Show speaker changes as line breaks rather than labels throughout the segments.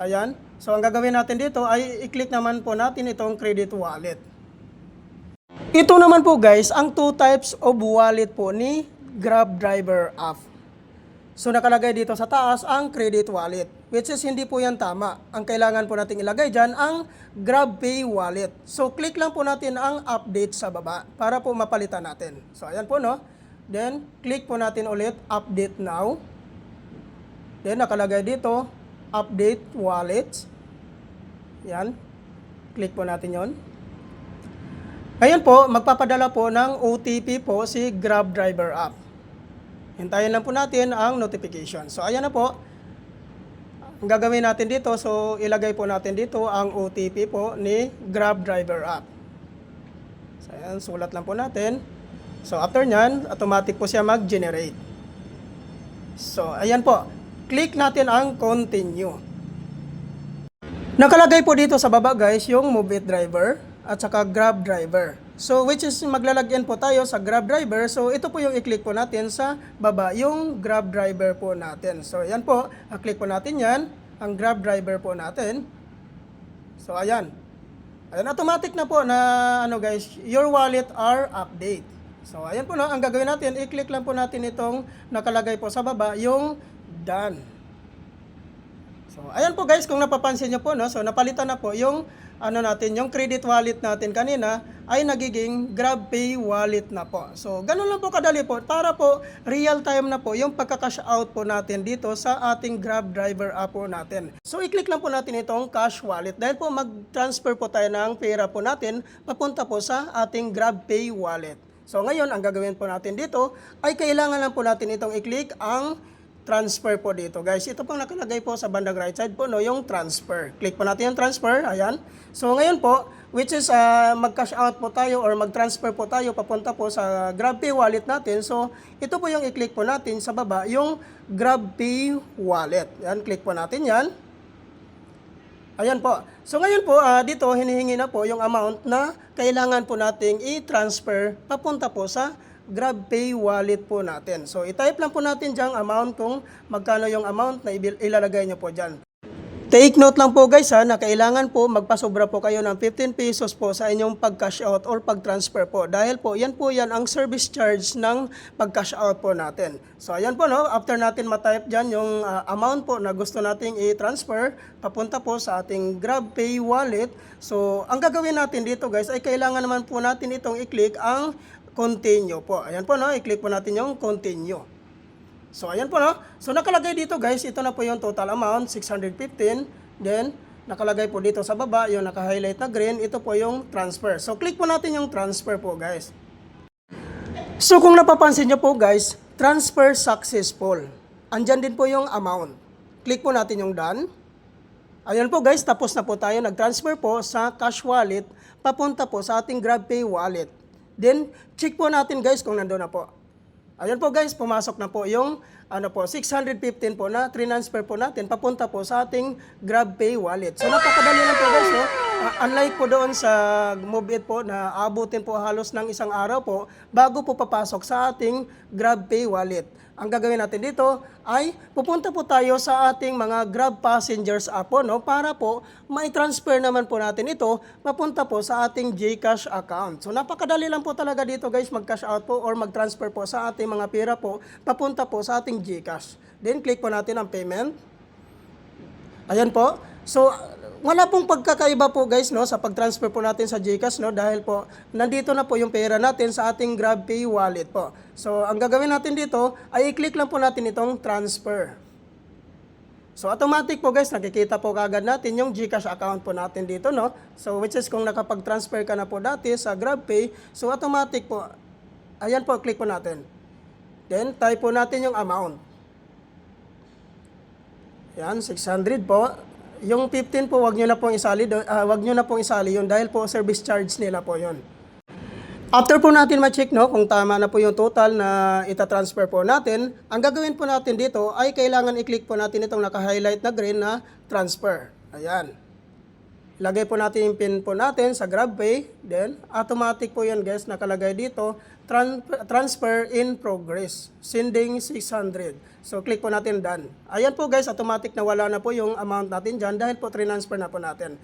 Ayan. So, ang gagawin natin dito ay i-click naman po natin itong credit wallet. Ito naman po guys, ang two types of wallet po ni Grab Driver app. So, nakalagay dito sa taas ang credit wallet, which is hindi po yan tama. Ang kailangan po natin ilagay dyan ang GrabPay wallet. So, click lang po natin ang update sa baba para po mapalitan natin. So, ayan po no. Then, click po natin ulit update now. Then, nakalagay dito update wallets. Yan. Click po natin yon. Ngayon po, magpapadala po ng OTP po si Grab Driver app. Hintayin lang po natin ang notification. So, ayan na po. Ang gagawin natin dito, so ilagay po natin dito ang OTP po ni Grab Driver app. So, ayan, sulat lang po natin. So, after nyan, automatic po siya mag-generate. So, ayan po. Click natin ang continue. Nakalagay po dito sa baba guys, yung Move It Driver at saka Grab Driver. So, which is maglalagyan po tayo sa Grab Driver. So, ito po yung i-click po natin sa baba, yung Grab Driver po natin. So, ayan po, i-click po natin yan, ang Grab Driver po natin. So, ayan. Ayan, automatic na po na, guys, your wallet are update. So, ayan po no, ang gagawin natin, i-click lang po natin itong nakalagay po sa baba, yung done. So, ayan po guys, kung napapansin nyo po, no, so napalitan na po yung yung credit wallet natin kanina ay nagiging GrabPay wallet na po. So, ganun lang po kadali po para po real time na po yung pagka-cash out po natin dito sa ating Grab Driver app po natin. So, i-click lang po natin itong cash wallet dahil po mag-transfer po tayo ng pera po natin papunta po sa ating GrabPay wallet. So, ngayon, ang gagawin po natin dito ay kailangan lang po natin itong i-click ang transfer po dito guys. Ito pong nakalagay po sa bandang right side po no, yung transfer. Click po natin yung transfer, ayan. So ngayon po, which is mag-cash out po tayo or mag-transfer po tayo papunta po sa GrabPay wallet natin. So ito po yung i-click po natin sa baba, yung GrabPay wallet. Yan, click po natin yan. Ayan po. So ngayon po, dito hinihingi na po yung amount na kailangan po nating i-transfer papunta po sa GrabPay wallet po natin. So, i-type lang po natin dyan amount kung magkano yung amount na ilalagay nyo po dyan. Take note lang po guys na kailangan po magpasobra po kayo ng 15 pesos po sa inyong pag-cash out or pag-transfer po. Dahil po yan ang service charge ng pag-cash out po natin. So, ayan po no, after natin ma-type dyan yung amount po na gusto nating i-transfer papunta po sa ating GrabPay wallet. So, ang gagawin natin dito guys ay kailangan naman po natin itong i-click ang continue po. Ayan po no, i-click po natin yung continue. So ayan po no. So nakalagay dito guys, ito na po yung total amount, 615. Then nakalagay po dito sa baba, yung naka-highlight na green, ito po yung transfer. So click po natin yung transfer po guys. So kung napapansin nyo po guys, transfer successful. Andyan din po yung amount. Click po natin yung done. Ayan po guys, tapos na po tayo nag-transfer po sa cash wallet papunta po sa ating GrabPay wallet. Then, check po natin guys kung nandoon na po. Ayan po guys, pumasok na po yung 615 po na transfer po natin papunta po sa ating GrabPay wallet. So, napakadali lang po guys. No? Unlike po doon sa Move It po na abutin po halos ng isang araw po bago po papasok sa ating GrabPay wallet. Ang gagawin natin dito ay pupunta po tayo sa ating mga Grab Passengers app po, no, para po mai-transfer naman po natin ito papunta po sa ating GCash account. So napakadali lang po talaga dito guys mag-cash out po or mag-transfer po sa ating mga pera po papunta po sa ating GCash. Then click po natin ang payment. Ayan po. So wala pong pagkakaiba po guys no sa pag-transfer po natin sa GCash no dahil po nandito na po yung pera natin sa ating GrabPay wallet po. So ang gagawin natin dito ay i-click lang po natin itong transfer. So automatic po guys, nakikita po kaagad natin yung GCash account po natin dito no. So which is kung nakapag-transfer ka na po dati sa GrabPay, so automatic po. Ayan po, click po natin. Then type po natin yung amount. Yan, 600 po. Yung 15 po, wag nyo na pong isali yun dahil po service charge nila po yun. After po natin ma-check no, kung tama na po yung total na ita-transfer po natin, ang gagawin po natin dito ay kailangan i-click po natin itong naka-highlight na green na transfer. Ayan. Ilagay po natin yung pin po natin sa GrabPay. Then, automatic po yan guys, nakalagay dito transfer in progress, sending 600. So click po natin done. Ayan po guys, automatic na wala na po yung amount natin dyan dahil po transfer na po natin.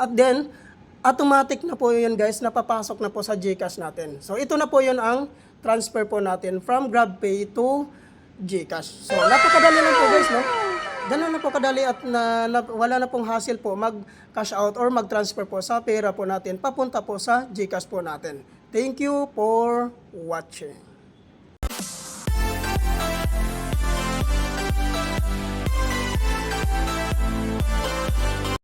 At then, automatic na po yun guys, napapasok na po sa GCash natin. So ito na po yun ang transfer po natin from GrabPay to GCash. So napakadali lang po guys, no? Ganun na po kadali at wala na pong hassle po mag-cash out or mag-transfer po sa pera po natin papunta po sa GCash po natin. Thank you for watching.